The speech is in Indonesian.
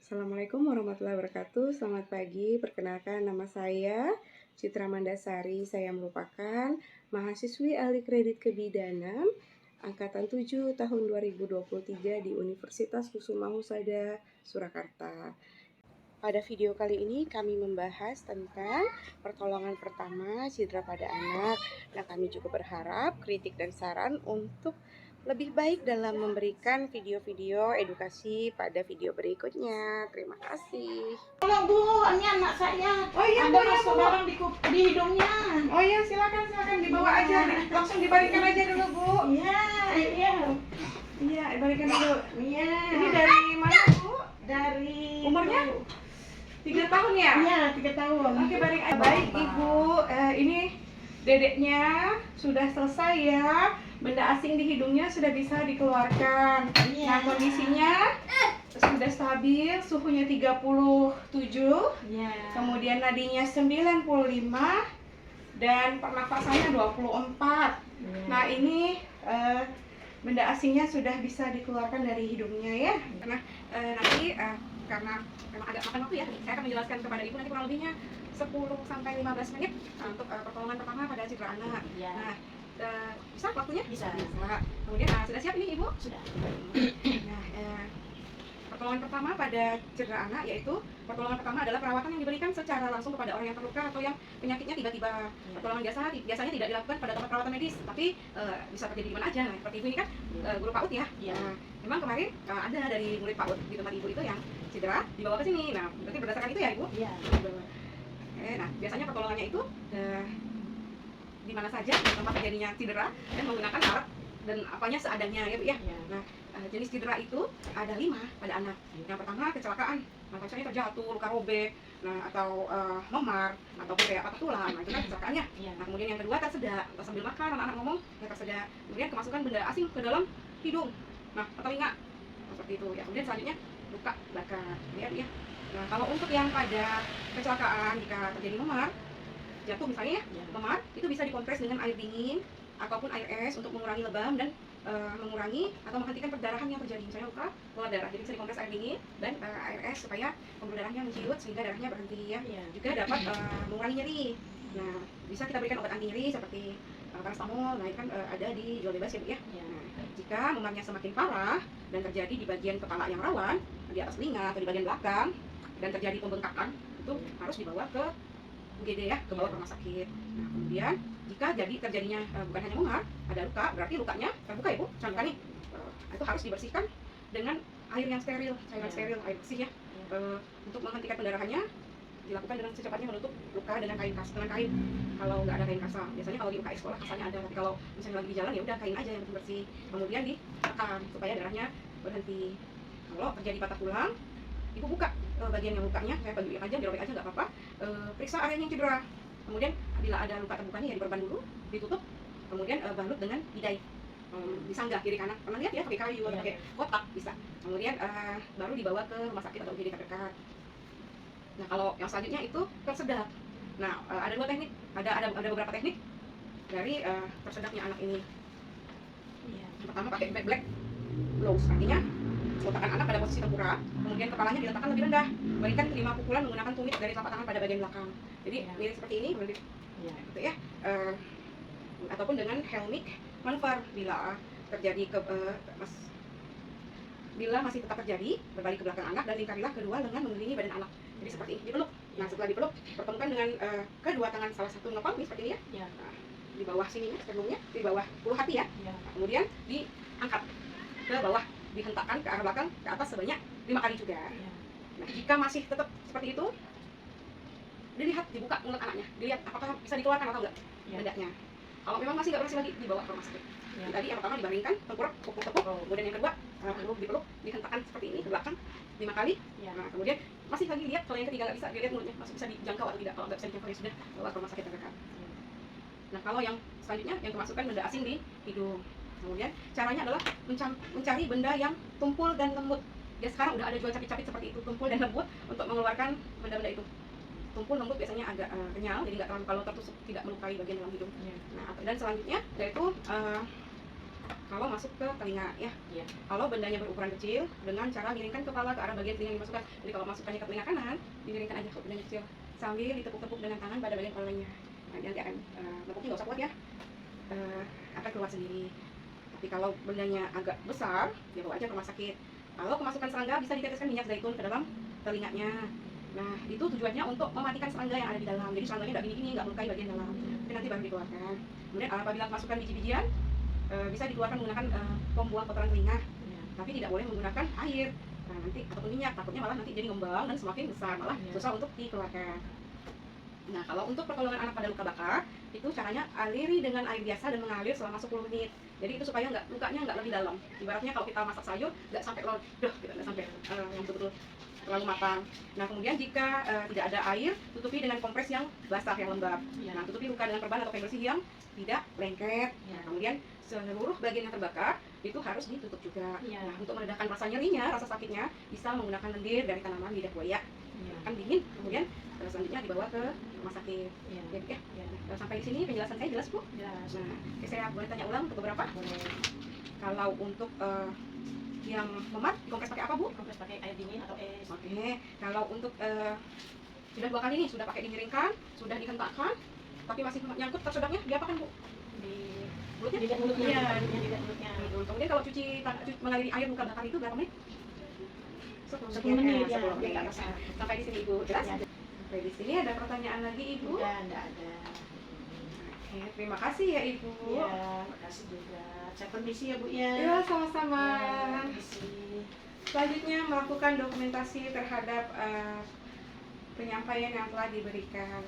Assalamualaikum warahmatullahi wabarakatuh. Selamat pagi. Perkenalkan, nama saya Citra Mandasari. Saya merupakan mahasiswi ahli kredit kebidanan angkatan 7 tahun 2023 di Universitas Kusuma Husada, Surakarta. Pada video kali ini kami membahas tentang pertolongan pertama cedera pada anak. Nah, kami juga berharap kritik dan saran untuk lebih baik dalam memberikan video-video edukasi pada video berikutnya. Terima kasih. Tolong Bu, ini anak saya. Oh iya, ada Bu, ya, masuk Bu. barang di hidungnya. Oh iya, silakan dibawa aja, langsung dibalikan aja dulu, Bu. Iya, iya. Iya, dibalikan dulu. Iya. Ini dari mana, Bu? Dari Umurnya 3 tahun ya? Iya, 3 tahun. Oke, baik Ibu. Ini dedeknya sudah selesai ya. Benda asing di hidungnya sudah bisa dikeluarkan. Iya. Nah, kondisinya sudah stabil, suhunya 37, Iya. kemudian nadinya 95 dan pernafasannya 24. Iya. Nah, ini benda asingnya sudah bisa dikeluarkan dari hidungnya ya. Karena nanti karena memang agak makan waktu ya, saya akan menjelaskan kepada Ibu nanti kurang lebihnya 10 sampai 15 menit untuk pertolongan pertama pada cedera anak. Iya. Nah, bisa waktunya? Bisa. Kemudian sudah siap ini Ibu? Sudah. Nah, pertolongan pertama pada cedera anak yaitu pertolongan pertama adalah perawatan yang diberikan secara langsung kepada orang yang terluka atau yang penyakitnya tiba-tiba. Pertolongan biasanya tidak dilakukan pada tempat perawatan medis, tapi bisa terjadi di mana aja. Nah, seperti Ibu ini kan guru PAUD ya. Iya. Nah, memang kemarin ada dari murid PAUD di tempat Ibu itu yang cedera dibawa ke sini. Nah, berarti berdasarkan itu ya Ibu? Iya. Nah, biasanya pertolongannya itu di mana saja tempat terjadinya cedera dan menggunakan alat dan apanya seadanya ya Bu ya. Iya. Nah, jenis cedera itu ada 5 pada anak. Yang pertama kecelakaan, nah misalnya terjatuh, luka robek, nah atau memar ataupun kayak patah tulang, nah itu kan kecelakaannya. Iya. Nah kemudian yang kedua tersedak, atau sambil makan anak-anak ngomong ya tersedak. Kemudian kemasukan benda asing ke dalam hidung, nah atau telinga, seperti itu ya. Kemudian selanjutnya luka bakar, ya. Nah kalau untuk yang pada kecelakaan jika terjadi memar, jatuh misalnya ya, memar itu bisa dikompres dengan air dingin ataupun air es untuk mengurangi lebam dan mengurangi atau menghentikan perdarahan yang terjadi, misalnya luka keluar darah, jadi bisa dikompres air dingin dan air es supaya pembuluh darahnya menciut sehingga darahnya berhenti ya. Iya. Juga dapat mengurangi nyeri. Nah bisa kita berikan obat anti nyeri seperti paracetamol, nah itu kan ada di jual bebas ya Bu ya. Iya. Nah, jika memarnya semakin parah dan terjadi di bagian kepala yang rawan, di atas telinga atau di bagian belakang, dan terjadi pembengkakan, itu harus dibawa ke UGD ya, ke bawah rumah sakit. Nah kemudian jika terjadinya bukan hanya memar, ada luka, berarti lukanya terbuka ya Bu, contohnya nih, itu harus dibersihkan dengan air yang steril, cairan steril, air bersih ya. Untuk menghentikan pendarahannya dilakukan dengan secepatnya menutup luka dengan kain kas, dengan kain. Kalau nggak ada kain kasa, biasanya kalau di UKS sekolah kasanya ada, tapi kalau misalnya lagi di jalan ya udah kain aja yang bersih. Kemudian ditekan supaya darahnya berhenti. Kalau terjadi patah tulang, Ibu buka bagian yang lukanya, kayak baju aja, dirobek aja nggak apa-apa. Periksa area yang cedera. Kemudian bila ada luka terbukanya ya diperban dulu, ditutup, kemudian balut dengan bidai, disanggah kiri kanan. Pernah lihat ya pakai kayu atau pakai kotak bisa. Kemudian baru dibawa ke rumah sakit atau UGD terdekat. Nah kalau yang selanjutnya itu tersedak. Nah ada 2 teknik, ada beberapa teknik dari tersedaknya anak ini. Iya. Pertama pakai black blows, artinya letakkan anak pada posisi tempura, kemudian kepalanya diletakkan lebih rendah, berikan 5 pukulan menggunakan tumit dari telapak tangan pada bagian belakang. Jadi mirip seperti ini, Iya. gitu ya. Ataupun dengan helmic maneuver bila terjadi bila masih tetap terjadi, berbalik ke belakang anak dan lingkarilah kedua lengan mengelilingi badan anak. Jadi seperti ini, dipeluk. Nah setelah dipeluk, pertemukan dengan kedua tangan salah satu menopang seperti ini ya. Iya. Nah, di bawah sininya, sternumnya, di bawah ulu hati ya. Iya. Nah, kemudian diangkat ke bawah, dihentakkan ke arah belakang, ke atas sebanyak 5 kali juga. Iya. Nah, jika masih tetap seperti itu, dilihat, dibuka mulut anaknya, dilihat apakah bisa dikeluarkan atau enggak bendanya. Kalau memang masih nggak berhasil lagi, dibawa ke rumah sakit. Iya. Tadi yang pertama dibaringkan, tengkurap, tepuk-tepuk, kemudian yang kedua dipeluk, dihentakkan seperti ini ke belakang 5 kali. Iya. Nah, kemudian masih lagi lihat, kalau yang ketiga nggak bisa, dilihat mulutnya masih bisa dijangkau atau tidak. Kalau nggak bisa dijangkau ya sudah bawa ke rumah sakit terdekat. Nah, kalau yang selanjutnya yang kemasukan benda asing di hidung. Kemudian caranya adalah mencari benda yang tumpul dan lembut. Ya sekarang udah ada jual capit-capit seperti itu, tumpul dan lembut untuk mengeluarkan benda-benda itu. Tumpul lembut biasanya agak kenyal, jadi nggak terlalu kalau tertusuk tidak melukai bagian dalam hidung. Iya. Nah, dan selanjutnya yaitu kalau masuk ke telinga ya. Iya. Kalau bendanya berukuran kecil, dengan cara miringkan kepala ke arah bagian telinga yang dimasukkan. Jadi kalau masukkannya ke telinga kanan, dimiringkan aja ke bendanya kecil sambil ditepuk-tepuk dengan tangan pada bagian kepalanya. Nah, nanti akan nepuknya nggak usah kuat ya, akan keluar sendiri. Tapi kalau bendanya agak besar, ya bawa aja ke rumah sakit. Kalau kemasukan serangga, bisa diteteskan minyak zaitun ke dalam telinganya. Nah, itu tujuannya untuk mematikan serangga yang ada di dalam. Jadi serangganya nggak gini-gini, nggak melukai bagian dalam. Tapi nanti baru dikeluarkan. Kemudian apabila kemasukan biji-bijian, bisa dikeluarkan menggunakan pembuang kotoran telinga. Iya. Tapi tidak boleh menggunakan air. Nah, nanti ataupun minyak, takutnya malah nanti jadi ngembang dan semakin besar, malah susah untuk dikeluarkan. Nah, kalau untuk pertolongan anak pada luka bakar, itu caranya aliri dengan air biasa dan mengalir selama 10 menit. Jadi itu supaya lukanya nggak lebih dalam. Ibaratnya kalau kita masak sayur, nggak sampai lodoh, gitu, nggak sampai yang betul-betul terlalu matang. Nah, kemudian jika tidak ada air, tutupi dengan kompres yang basah, yang lembab. Iya. Nah, tutupi luka dengan perban atau kain bersih yang tidak lengket. Iya. Nah, kemudian seluruh bagian yang terbakar itu harus ditutup juga. Iya. Nah, untuk meredakan rasa nyerinya, rasa sakitnya, bisa menggunakan lendir dari tanaman lidah buaya. Iya. Kan dingin, kemudian selanjutnya dibawa ke rumah sakit. Iya. Jadi ya, Iya. sampai di sini penjelasan saya jelas, Bu. Jelas. Nah, saya boleh tanya ulang untuk beberapa. Boleh. Kalau untuk yang memar, dikompres pakai apa, Bu? Kompres pakai air dingin atau es. Oke. Kalau untuk sudah 2 kali nih, sudah pakai dimiringkan, sudah dihentakkan, tapi masih nyangkut tersedangnya, diapakan, Bu? Di Mulutnya? lidah mulutnya. Iya. Lidah mulutnya. Kemudian kalau mengaliri air luka bakar itu berapa menit? 10 menit ya. 10 menit. Iya. Sampai di sini, Ibu. Jelas? Ya. Sampai di sini ada pertanyaan lagi, Ibu? Enggak ada. Oke, terima kasih ya, Ibu. Iya, makasih juga. Saya permisi ya, Bu ya. Ya, sama-sama. Ya, permisi. Selanjutnya melakukan dokumentasi terhadap penyampaian yang telah diberikan.